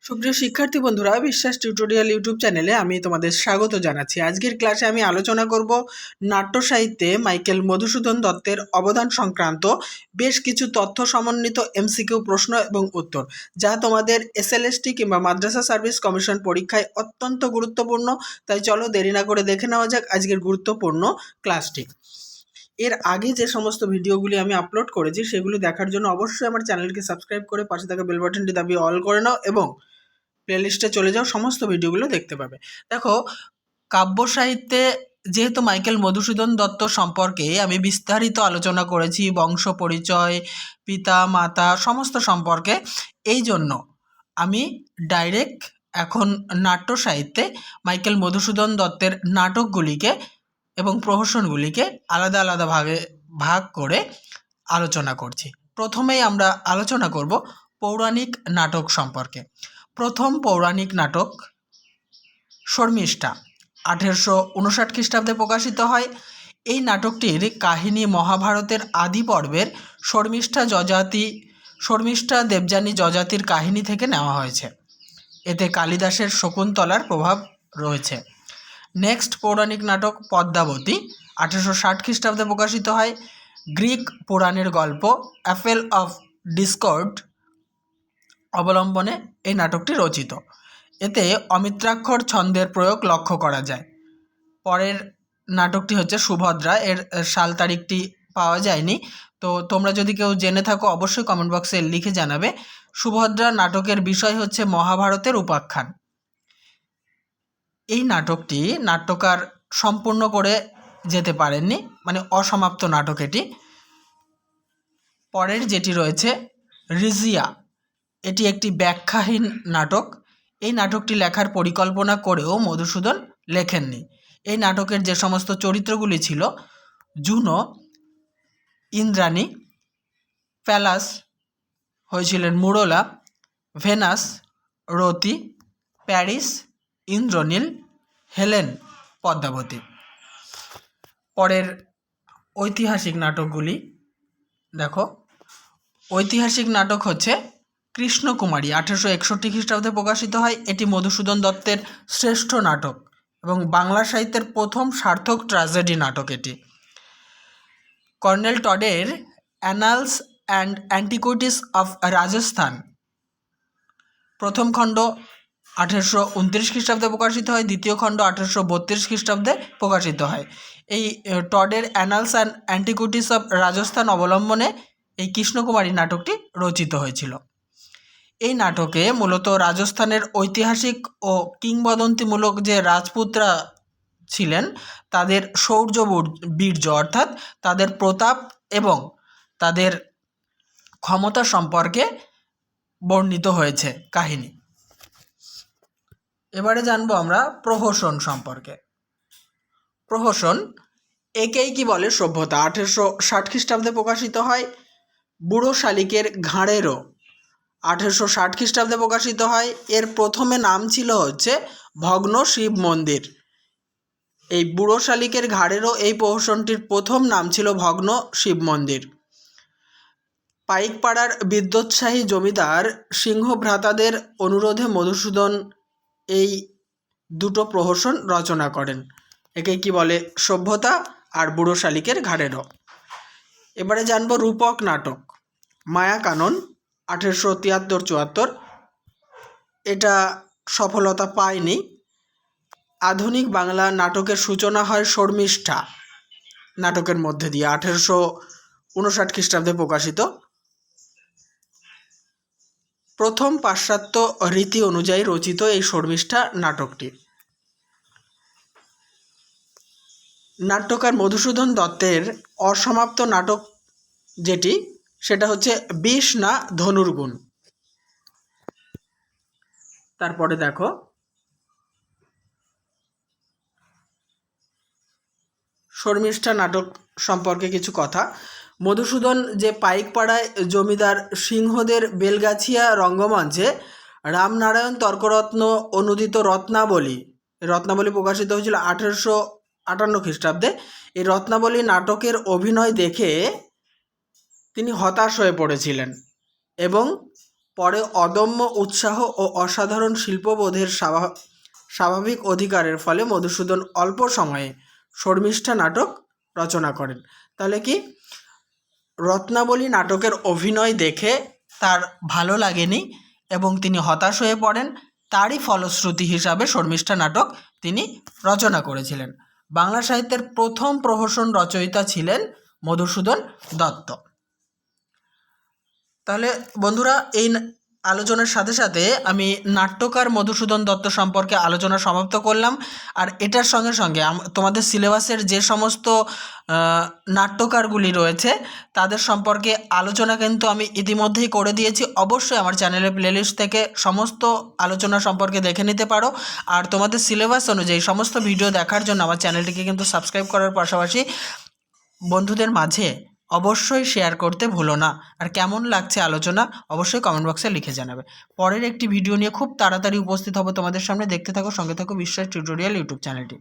সুপ্রিয় শিক্ষার্থী বন্ধুরা, বিশ্বাস টিউটোরিয়াল ইউটিউব চ্যানেলে আমি তোমাদের স্বাগত জানাচ্ছি। আজকের ক্লাসে আমি আলোচনা করব নাট্য সাহিত্যে মাইকেল মধুসূদন দত্তের অবদান সংক্রান্ত বেশ কিছু তথ্য সমন্বিত এমসিকিউ প্রশ্ন এবং উত্তর, যা তোমাদের এসএলএসটি কিংবা মাদ্রাসা সার্ভিস কমিশন পরীক্ষায় অত্যন্ত গুরুত্বপূর্ণ। তাই চলো দেরি না করে দেখে নেওয়া যাক আজকের গুরুত্বপূর্ণ ক্লাসটি। এর আগে যে সমস্ত ভিডিওগুলি আমি আপলোড করেছি সেগুলি দেখার জন্য অবশ্যই আমার চ্যানেলকে সাবস্ক্রাইব করে পাশে থাকা বেল বাটনটি দাবিয়ে অল করে নাও এবং প্লেলিস্টে চলে যাও, সমস্ত ভিডিওগুলো দেখতে পাবে। দেখো, কাব্য সাহিত্যে যেহেতু মাইকেল মধুসূদন দত্ত সম্পর্কে আমি বিস্তারিত আলোচনা করেছি, বংশ পরিচয়, পিতা মাতা সমস্ত সম্পর্কে, এই জন্য আমি ডাইরেক্ট এখন নাট্য সাহিত্যে মাইকেল মধুসূদন দত্তের নাটকগুলিকে এবং প্রহসনগুলিকে আলাদা আলাদা ভাগ করে আলোচনা করছি। প্রথমেই আমরা আলোচনা করব পৌরাণিক নাটক সম্পর্কে। প্রথম পৌরাণিক নাটক শর্মিষ্ঠা 1859 খ্রিস্টাব্দে প্রকাশিত হয়। এই নাটকটির কাহিনী মহাভারতের আদি পর্বের শর্মিষ্ঠা দেবযানী যযাতির কাহিনী থেকে নেওয়া হয়েছে। এতে কালিদাসের শকুন্তলার প্রভাব রয়েছে। নেক্সট পৌরাণিক নাটক পদ্মাবতী 1860 খ্রিস্টাব্দে প্রকাশিত হয়। গ্রিক পুরাণের গল্প অ্যাপেল অফ ডিসকর্ড অবলম্বনে এই নাটকটি রচিত। এতে অমিত্রাক্ষর ছন্দের প্রয়োগ লক্ষ্য করা যায়। পরের নাটকটি হচ্ছে সুভদ্রা। এর সাল তারিখটি পাওয়া যায়নি, তো তোমরা যদি কেউ জেনে থাকো অবশ্যই কমেন্ট বক্সে লিখে জানাবে। সুভদ্রা নাটকের বিষয় হচ্ছে মহাভারতের উপাখ্যান। এই নাটকটি নাট্যকার সম্পূর্ণ করে যেতে পারেননি, মানে অসমাপ্ত নাটক এটি। পরের যেটি রয়েছে রিজিয়া, এটি একটি ব্যাখ্যাহীন নাটক। এই নাটকটি লেখার পরিকল্পনা করেও মধুসূদন লেখেননি। এই নাটকের যে সমস্ত চরিত্রগুলি ছিল, জুনো, ইন্দ্রাণী, প্যালাস হয়েছিলেন মুরলা, ভেনাস রতি, প্যারিস ইন্দ্রনীল, হেলেন পদ্মাবতী। পরের ঐতিহাসিক নাটকগুলি দেখো। ঐতিহাসিক নাটক হচ্ছে কৃষ্ণকুমারী 1861 খ্রিস্টাব্দে প্রকাশিত হয়। এটি মধুসূদন দত্তের শ্রেষ্ঠ নাটক এবং বাংলা সাহিত্যের প্রথম সার্থক ট্র্যাজেডি নাটক এটি। কর্নেল টডের annals and antiquities of Rajasthan প্রথম খণ্ড 1829 খ্রিস্টাব্দে প্রকাশিত হয়। দ্বিতীয় খণ্ড 1832 খ্রিস্টাব্দে প্রকাশিত হয়। এই টডের annals and antiquities of Rajasthan অবলম্বনে এই কৃষ্ণকুমারী নাটকটি রচিত হয়েছিল। এই নাটকে মূলত রাজস্থানের ঐতিহাসিক ও কিংবদন্তিমূলক যে রাজপুতরা ছিলেন তাদের শৌর্য বীর্য অর্থাৎ তাদের প্রতাপ এবং তাদের ক্ষমতা সম্পর্কে বর্ণিত হয়েছে কাহিনী। এবারে জানবো আমরা প্রহসন সম্পর্কে। প্রহসন একেই কি বলে সভ্যতা 1860 খ্রিস্টাব্দে প্রকাশিত হয়। বুড়ো শালিকের ঘাড়েরও 1860 খ্রিস্টাব্দে প্রকাশিত হয়। এর প্রথমে নাম ছিল হচ্ছে ভগ্ন শিব মন্দির। এই বুড়ো শালিকের ঘাড়েরও এই প্রহসনটির প্রথম নাম ছিল ভগ্ন শিব মন্দির। পাইকপাড়ার বিদ্যোৎসাহী জমিদার সিংহ ভ্রাতাদের অনুরোধে মধুসূদন এই দুটো প্রহসন রচনা করেন। একে কি বলে সভ্যতা আর বুড়ো শালিকের ঘাড়েরও। এবারে জানবো রূপক নাটক মায়াকানন 1873-74। এটা সফলতা পায়নি। আধুনিক বাংলা নাটকের সূচনা হয় শর্মিষ্ঠা নাটকের মধ্যে দিয়ে 1859 খ্রিস্টাব্দে প্রকাশিত। প্রথম পাশ্চাত্য রীতি অনুযায়ী রচিত এই শর্মিষ্ঠা নাটকটি। নাট্যকার মধুসূদন দত্তের অসমাপ্ত নাটক যেটি, সেটা হচ্ছে বিষ না ধনুর্গুণ। তারপরে দেখো শর্মিষ্ঠা নাটক সম্পর্কে কিছু কথা। মধুসূদন যে পাইকপাড়ায় জমিদার সিংহদের বেলগাছিয়া রঙ্গমঞ্চে রামনারায়ণ তর্করত্ন অনুদিত রত্নাবলী প্রকাশিত হয়েছিল 1858 খ্রিস্টাব্দে। এই রত্নাবলী নাটকের অভিনয় দেখে তিনি হতাশ হয়ে পড়েছিলেন এবং পরে অদম্য উৎসাহ ও অসাধারণ শিল্পবোধের স্বাভাবিক অধিকারের ফলে মধুসূদন অল্প সময়ে শর্মিষ্ঠা নাটক রচনা করেন। তাহলে কি রত্নাবলী নাটকের অভিনয় দেখে তার ভালো লাগেনি এবং তিনি হতাশ হয়ে পড়েন। তারই ফলশ্রুতি হিসাবে শর্মিষ্ঠা নাটক তিনি রচনা করেছিলেন। বাংলা সাহিত্যের প্রথম প্রহসন রচয়িতা ছিলেন মধুসূদন দত্ত। তাহলে বন্ধুরা, এই আলোচনার সাথে সাথে আমি নাট্যকার মধুসূদন দত্ত সম্পর্কে আলোচনা সমাপ্ত করলাম। আর এটার সঙ্গে সঙ্গে তোমাদের সিলেবাসের যে সমস্ত নাট্যকারগুলি রয়েছে তাদের সম্পর্কে আলোচনা কিন্তু আমি ইতিমধ্যেই করে দিয়েছি। অবশ্যই আমার চ্যানেলের প্লেলিস্ট থেকে সমস্ত আলোচনা সম্পর্কে দেখে নিতে পারো। আর তোমাদের সিলেবাস অনুযায়ী সমস্ত ভিডিও দেখার জন্য আমার চ্যানেলটিকে কিন্তু সাবস্ক্রাইব করার পাশাপাশি বন্ধুদের মাঝে অবশ্যই শেয়ার করতে ভুলো না। আর কেমন লাগছে আলোচনা অবশ্যই কমেন্ট বক্সে লিখে জানাবে। পরের একটি ভিডিও নিয়ে খুব তাড়াতাড়ি উপস্থিত হব তোমাদের সামনে। দেখতে থাকো, সঙ্গে থাকো বিশ্বাস টিউটোরিয়াল ইউটিউব চ্যানেলটি।